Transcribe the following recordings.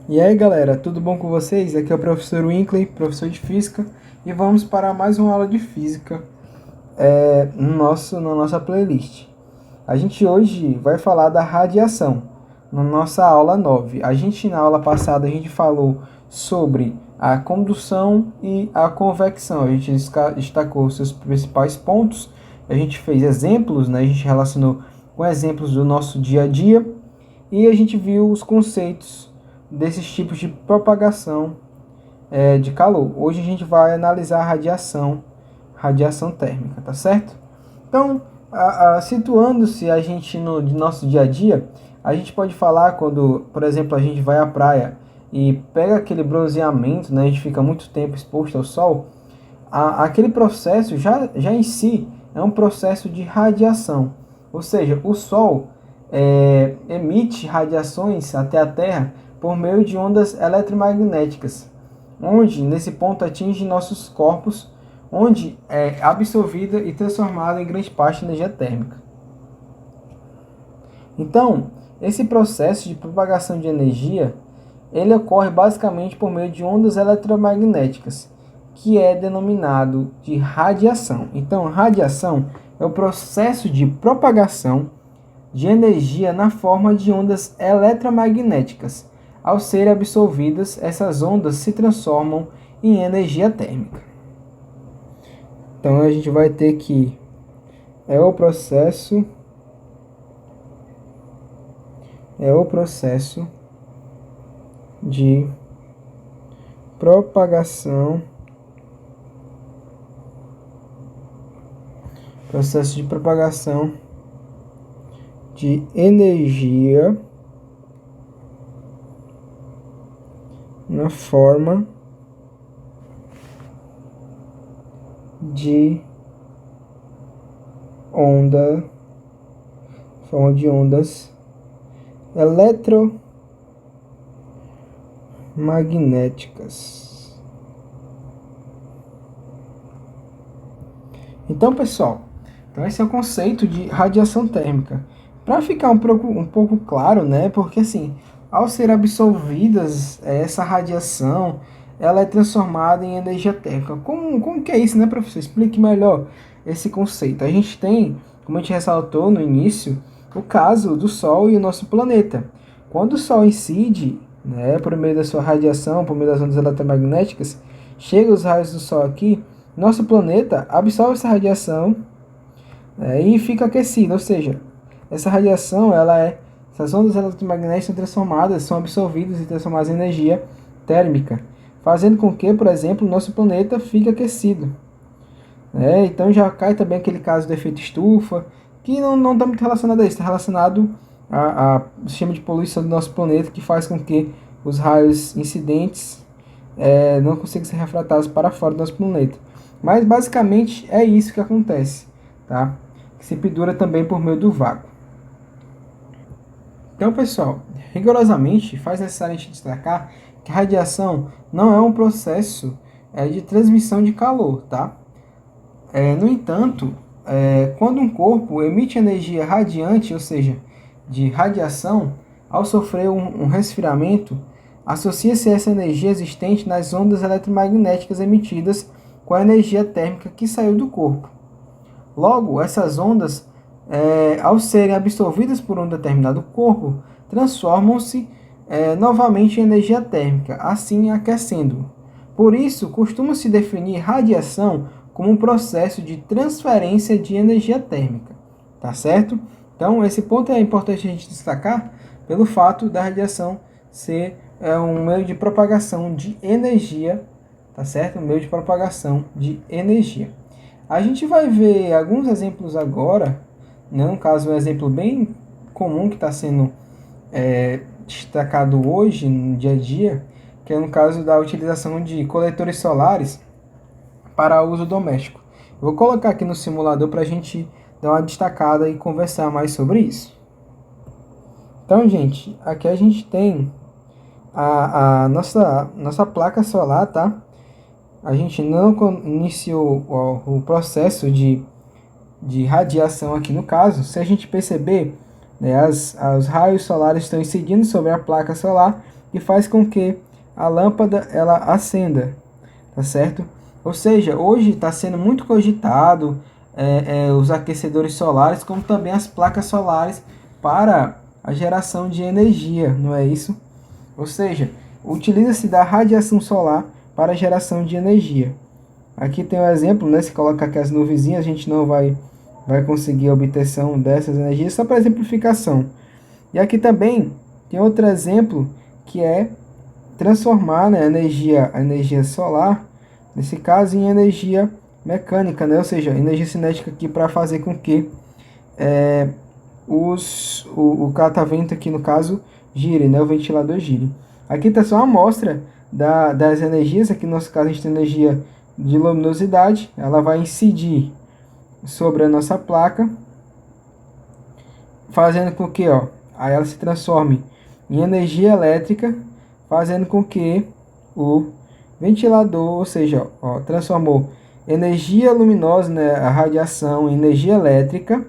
E aí galera, tudo bom com vocês? Aqui é o professor Winkley, professor de Física, e vamos para mais uma aula de Física na nossa playlist. A gente hoje vai falar da radiação, na nossa aula 9. Na aula passada, a gente falou sobre a condução e a convecção. A gente destacou os seus principais pontos, a gente fez exemplos, né? A gente relacionou com exemplos do nosso dia a dia, e a gente viu os conceitos desses tipos de propagação de calor. Hoje a gente vai analisar a radiação térmica, tá certo? Então, situando-se a gente no nosso dia a dia, a gente pode falar quando, por exemplo, a gente vai à praia e pega aquele bronzeamento, né, a gente fica muito tempo exposto ao sol, aquele processo já em si é um processo de radiação. Ou seja, o sol emite radiações até a Terra por meio de ondas eletromagnéticas, onde nesse ponto atinge nossos corpos, onde é absorvida e transformada em grande parte em energia térmica. Então, esse processo de propagação de energia, ele ocorre basicamente por meio de ondas eletromagnéticas, que é denominado de radiação. Então, radiação é o processo de propagação de energia na forma de ondas eletromagnéticas. Ao serem absorvidas, essas ondas se transformam em energia térmica. Então a gente vai ter que o processo de propagação de energia na forma de ondas eletromagnéticas. Então, pessoal, esse é o conceito de radiação térmica. Para ficar um pouco claro, né? Porque assim, ao ser absorvidas essa radiação, ela é transformada em energia térmica. Como que é isso, né, professor? Explique melhor esse conceito. A gente tem, como a gente ressaltou no início, o caso do Sol e o nosso planeta. Quando o Sol incide, né, por meio da sua radiação, por meio das ondas eletromagnéticas, chega os raios do Sol aqui, nosso planeta absorve essa radiação e fica aquecido, ou seja, essa radiação, essas ondas eletromagnéticas são transformadas, são absorvidas e transformadas em energia térmica, fazendo com que, por exemplo, o nosso planeta fique aquecido. Então já cai também aquele caso do efeito estufa, que não está muito relacionado a isso, está relacionado ao sistema de poluição do nosso planeta, que faz com que os raios incidentes não consigam ser refratados para fora do nosso planeta. Mas basicamente é isso que acontece, tá? Que se pendura também por meio do vácuo. Então, pessoal, rigorosamente faz necessário a gente destacar que a radiação não é um processo de transmissão de calor, tá? No entanto, quando um corpo emite energia radiante, ou seja, de radiação, ao sofrer um resfriamento, associa-se essa energia existente nas ondas eletromagnéticas emitidas com a energia térmica que saiu do corpo. Logo, essas ondas, ao serem absorvidas por um determinado corpo, transformam-se novamente em energia térmica, assim aquecendo-o. Por isso, costuma-se definir radiação como um processo de transferência de energia térmica, tá certo? Então, esse ponto é importante a gente destacar pelo fato da radiação ser um meio de propagação de energia, tá certo? Um meio de propagação de energia. A gente vai ver alguns exemplos agora, né? No caso, um exemplo bem comum que está sendo destacado hoje, no dia a dia, que é no caso da utilização de coletores solares para uso doméstico. Eu vou colocar aqui no simulador para a gente dar uma destacada e conversar mais sobre isso. Então, gente, aqui a gente tem a nossa placa solar, tá? a gente não iniciou o processo de radiação aqui no caso, se a gente perceber, né, os raios solares estão incidindo sobre a placa solar e faz com que a lâmpada ela acenda, tá certo? Ou seja, hoje está sendo muito cogitado os aquecedores solares, como também as placas solares para a geração de energia, não é isso? Ou seja, utiliza-se da radiação solar para a geração de energia. Aqui tem um exemplo, né? Se colocar aqui as nuvenzinhas, a gente não vai conseguir a obtenção dessas energias, só para exemplificação. E aqui também tem outro exemplo, que é transformar, né, a energia solar, nesse caso, em energia mecânica, né? Ou seja, energia cinética aqui para fazer com que o catavento aqui no caso gire, né? O ventilador gire. Aqui está só uma amostra das energias. Aqui no nosso caso a gente tem energia de luminosidade, ela vai incidir sobre a nossa placa, fazendo com que aí ela se transforme em energia elétrica, fazendo com que o ventilador, ou seja, transformou energia luminosa, né, a radiação, em energia elétrica,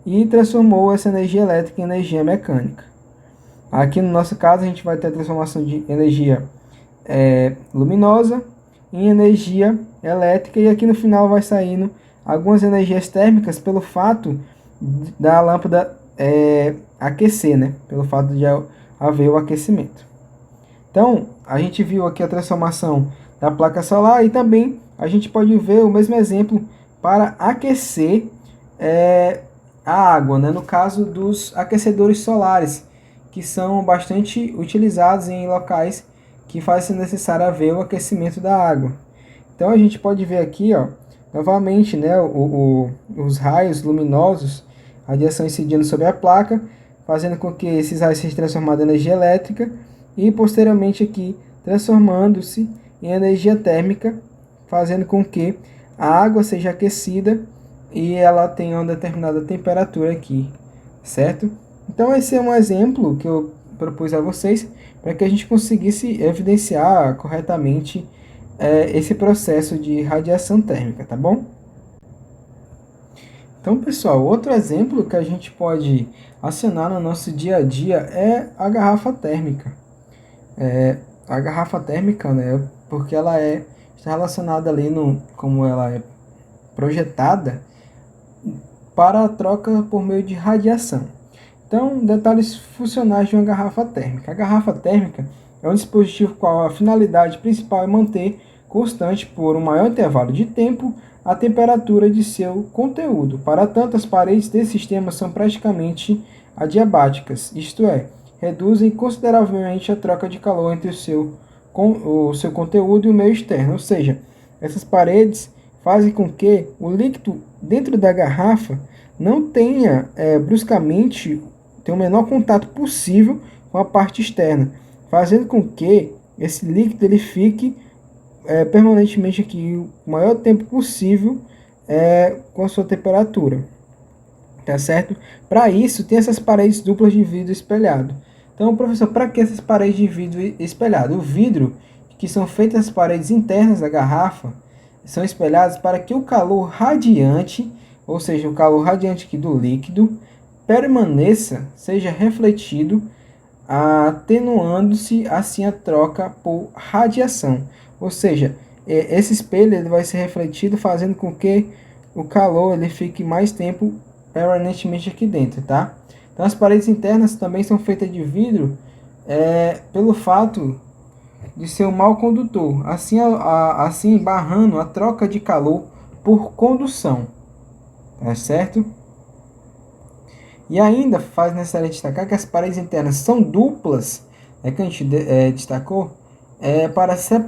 e transformou essa energia elétrica em energia mecânica. Aqui no nosso caso a gente vai ter a transformação de energia luminosa em energia elétrica, e aqui no final vai saindo algumas energias térmicas pelo fato da lâmpada aquecer, né? Pelo fato de haver o aquecimento. Então, a gente viu aqui a transformação da placa solar e também a gente pode ver o mesmo exemplo para aquecer a água, né? No caso dos aquecedores solares, que são bastante utilizados em locais que fazem necessário haver o aquecimento da água. Então a gente pode ver aqui, novamente, né, os raios luminosos, radiação incidindo sobre a placa, fazendo com que esses raios sejam transformados em energia elétrica e posteriormente aqui transformando-se em energia térmica, fazendo com que a água seja aquecida e ela tenha uma determinada temperatura aqui, certo? Então esse é um exemplo que eu propus a vocês para que a gente conseguisse evidenciar corretamente esse processo de radiação térmica, tá bom? Então, pessoal, outro exemplo que a gente pode acionar no nosso dia a dia é a garrafa térmica. A garrafa térmica, né, porque ela está relacionada ali como ela é projetada para a troca por meio de radiação. Então, detalhes funcionais de uma garrafa térmica. A garrafa térmica é um dispositivo qual a finalidade principal é manter constante por um maior intervalo de tempo a temperatura de seu conteúdo. Para tanto, as paredes desse sistema são praticamente adiabáticas, isto é, reduzem consideravelmente a troca de calor entre o seu conteúdo e o meio externo. Ou seja, essas paredes fazem com que o líquido dentro da garrafa não tenha bruscamente o menor contato possível com a parte externa, fazendo com que esse líquido ele fique permanentemente aqui o maior tempo possível com a sua temperatura, tá certo? Para isso tem essas paredes duplas de vidro espelhado. Então, professor, para que essas paredes de vidro espelhado? O vidro, que são feitas as paredes internas da garrafa, são espelhadas para que o calor radiante, ou seja, o calor radiante aqui do líquido, permaneça, seja refletido, atenuando-se assim a troca por radiação. Ou seja, esse espelho ele vai ser refletido, fazendo com que o calor ele fique mais tempo permanentemente aqui dentro, tá? Então as paredes internas também são feitas de vidro pelo fato de ser um mau condutor, assim barrando a troca de calor por condução, tá certo? E ainda faz necessário destacar que as paredes internas são duplas, que a gente destacou, para ser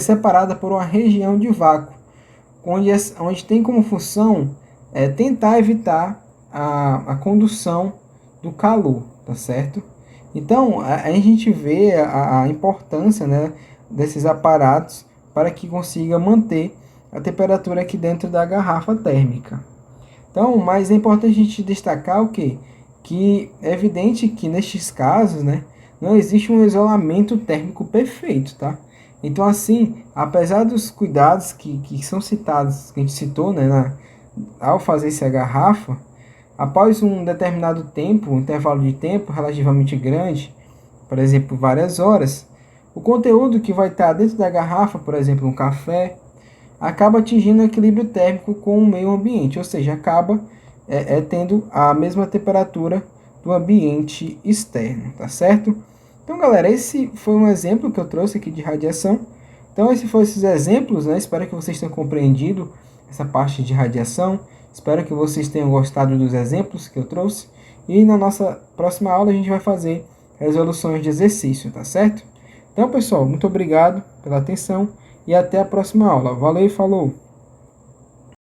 separada por uma região de vácuo, onde tem como função tentar evitar a condução do calor, tá certo? Então, a gente vê a importância, né, desses aparatos para que consiga manter a temperatura aqui dentro da garrafa térmica. Então, mas é importante a gente destacar o quê? Que é evidente que nestes casos, né, não existe um isolamento térmico perfeito, tá? Então, assim, apesar dos cuidados que são citados, que a gente citou, né, ao fazer essa garrafa, após um determinado tempo, um intervalo de tempo relativamente grande, por exemplo, várias horas, o conteúdo que vai estar dentro da garrafa, por exemplo, um café, acaba atingindo o equilíbrio térmico com o meio ambiente, ou seja, acaba tendo a mesma temperatura do ambiente externo, tá certo? Então, galera, esse foi um exemplo que eu trouxe aqui de radiação. Então, esses foram esses exemplos, né? Espero que vocês tenham compreendido essa parte de radiação. Espero que vocês tenham gostado dos exemplos que eu trouxe. E na nossa próxima aula a gente vai fazer resoluções de exercício, tá certo? Então, pessoal, muito obrigado pela atenção e até a próxima aula. Valeu e falou!